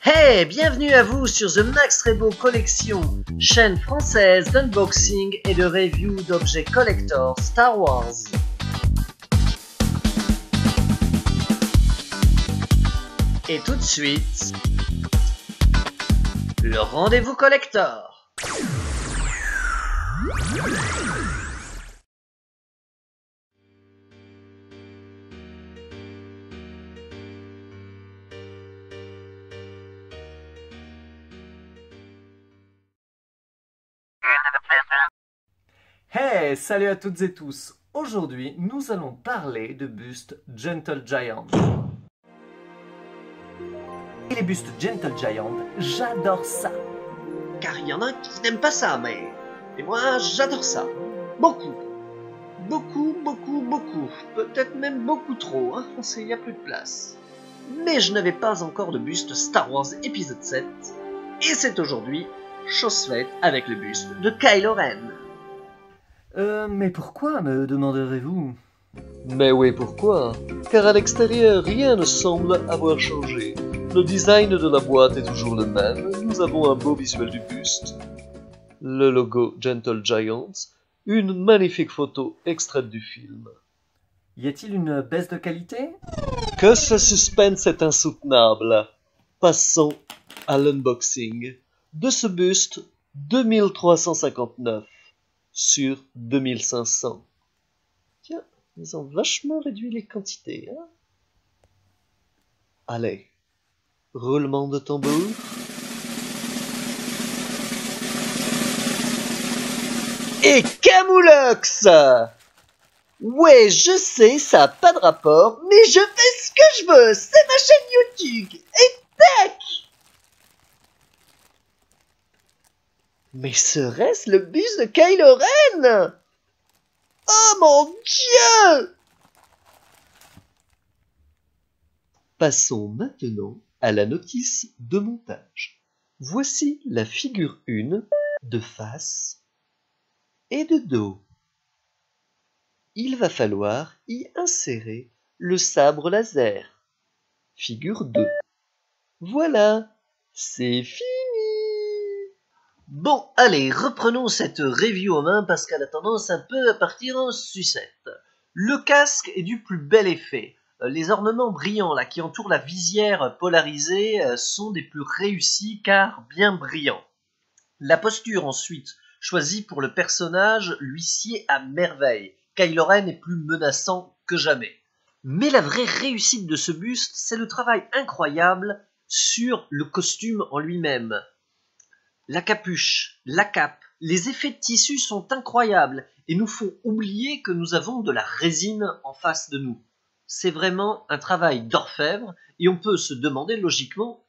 Hey, bienvenue à vous sur The Max Rebo Collection, chaîne française d'unboxing et de review d'objets collector Star Wars. Et tout de suite, le rendez-vous collector. Hey, salut à toutes et tous. Aujourd'hui, nous allons parler de bustes Gentle Giant. Et les bustes Gentle Giant, j'adore ça. Car il y en a qui n'aiment pas ça, mais... Et moi, j'adore ça. Beaucoup. Beaucoup. Peut-être même beaucoup trop, hein, il n'y a plus de place. Mais je n'avais pas encore de buste Star Wars épisode 7. Et c'est aujourd'hui, chose faite avec le buste de Kylo Ren. Mais pourquoi, me demanderez-vous? Mais oui, pourquoi? Car à l'extérieur, rien ne semble avoir changé. Le design de la boîte est toujours le même, nous avons un beau visuel du buste, le logo Gentle Giant, une magnifique photo extraite du film. Y a-t-il une baisse de qualité? Que ce suspense est insoutenable. Passons à l'unboxing de ce buste 2359 sur 2500. Tiens, ils ont vachement réduit les quantités, hein? Allez, roulement de tambour. Et Camoulox! Ouais, je sais, ça n'a pas de rapport, mais je fais ce que je veux, c'est ma chaîne YouTube, et tac! Mais serait-ce le buste de Kylo Ren? Oh mon Dieu! Passons maintenant à la notice de montage. Voici la figure 1 de face et de dos. Il va falloir y insérer le sabre laser. Figure 2. Voilà, c'est fini. Bon, allez, reprenons cette review en main parce qu'elle a tendance un peu à partir en sucette. Le casque est du plus bel effet. Les ornements brillants là qui entourent la visière polarisée sont des plus réussis car bien brillants. La posture ensuite, choisie pour le personnage, lui sied à merveille. Kylo Ren est plus menaçant que jamais. Mais la vraie réussite de ce buste, c'est le travail incroyable sur le costume en lui-même. La capuche, la cape, les effets de tissu sont incroyables et nous font oublier que nous avons de la résine en face de nous. C'est vraiment un travail d'orfèvre et on peut se demander logiquement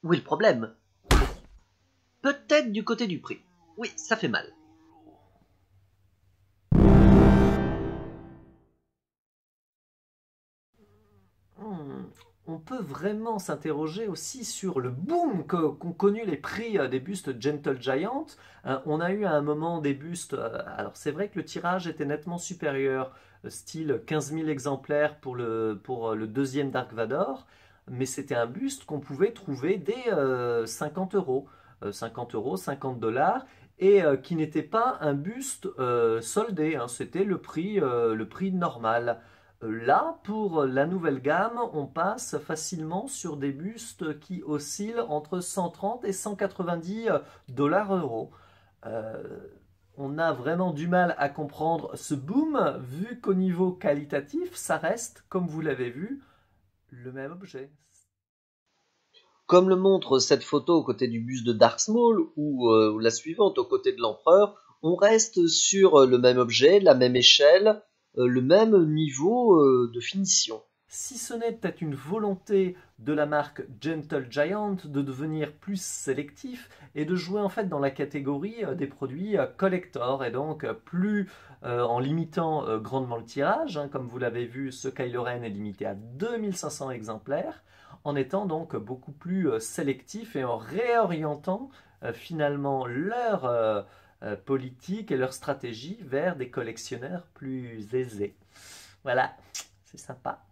où est le problème. Peut-être du côté du prix. Oui, ça fait mal. On peut vraiment s'interroger aussi sur le boom qu'ont connu les prix des bustes Gentle Giant. On a eu à un moment des bustes, alors c'est vrai que le tirage était nettement supérieur, style 15 000 exemplaires pour le deuxième Dark Vador, mais c'était un buste qu'on pouvait trouver dès 50 euros. 50 euros, 50 $, et qui n'était pas un buste soldé, hein, c'était le prix normal. Là, pour la nouvelle gamme, on passe facilement sur des bustes qui oscillent entre 130 et 190 $. On a vraiment du mal à comprendre ce boom, vu qu'au niveau qualitatif, ça reste, comme vous l'avez vu, le même objet. Comme le montre cette photo aux côtés du buste de Darth Maul ou la suivante aux côtés de l'empereur, on reste sur le même objet, la même échelle, le même niveau de finition. Si ce n'est peut-être une volonté de la marque Gentle Giant de devenir plus sélectif et de jouer en fait dans la catégorie des produits collector et donc plus en limitant grandement le tirage, hein, comme vous l'avez vu, ce Kylo Ren est limité à 2500 exemplaires, en étant donc beaucoup plus sélectif et en réorientant finalement leur politique et leur stratégie vers des collectionneurs plus aisés. Voilà, c'est sympa.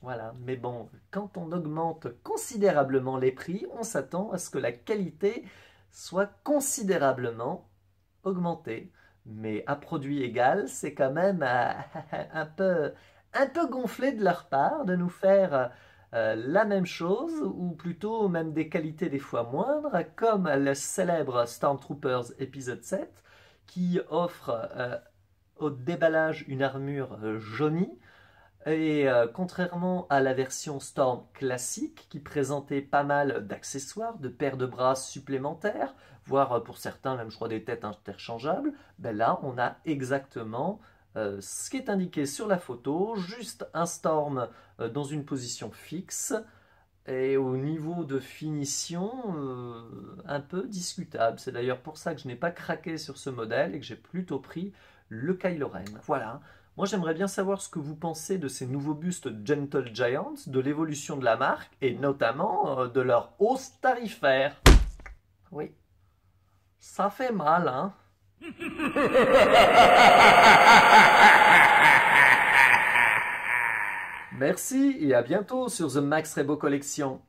Voilà, mais bon, quand on augmente considérablement les prix, on s'attend à ce que la qualité soit considérablement augmentée. Mais à produit égal, c'est quand même un peu gonflé de leur part de nous faire la même chose, ou plutôt même des qualités des fois moindres, comme le célèbre Stormtroopers épisode 7, qui offre au déballage une armure jaunie, et contrairement à la version Storm classique, qui présentait pas mal d'accessoires, de paires de bras supplémentaires, voire pour certains même je crois des têtes interchangeables, ben là on a exactement ce qui est indiqué sur la photo, juste un Storm dans une position fixe, et au niveau de finition, un peu discutable. C'est d'ailleurs pour ça que je n'ai pas craqué sur ce modèle et que j'ai plutôt pris le Kylo Ren. Voilà. Moi, j'aimerais bien savoir ce que vous pensez de ces nouveaux bustes Gentle Giant, de l'évolution de la marque et notamment de leur hausse tarifaire. Oui, ça fait mal, hein? Merci et à bientôt sur The Max Rebo Collection.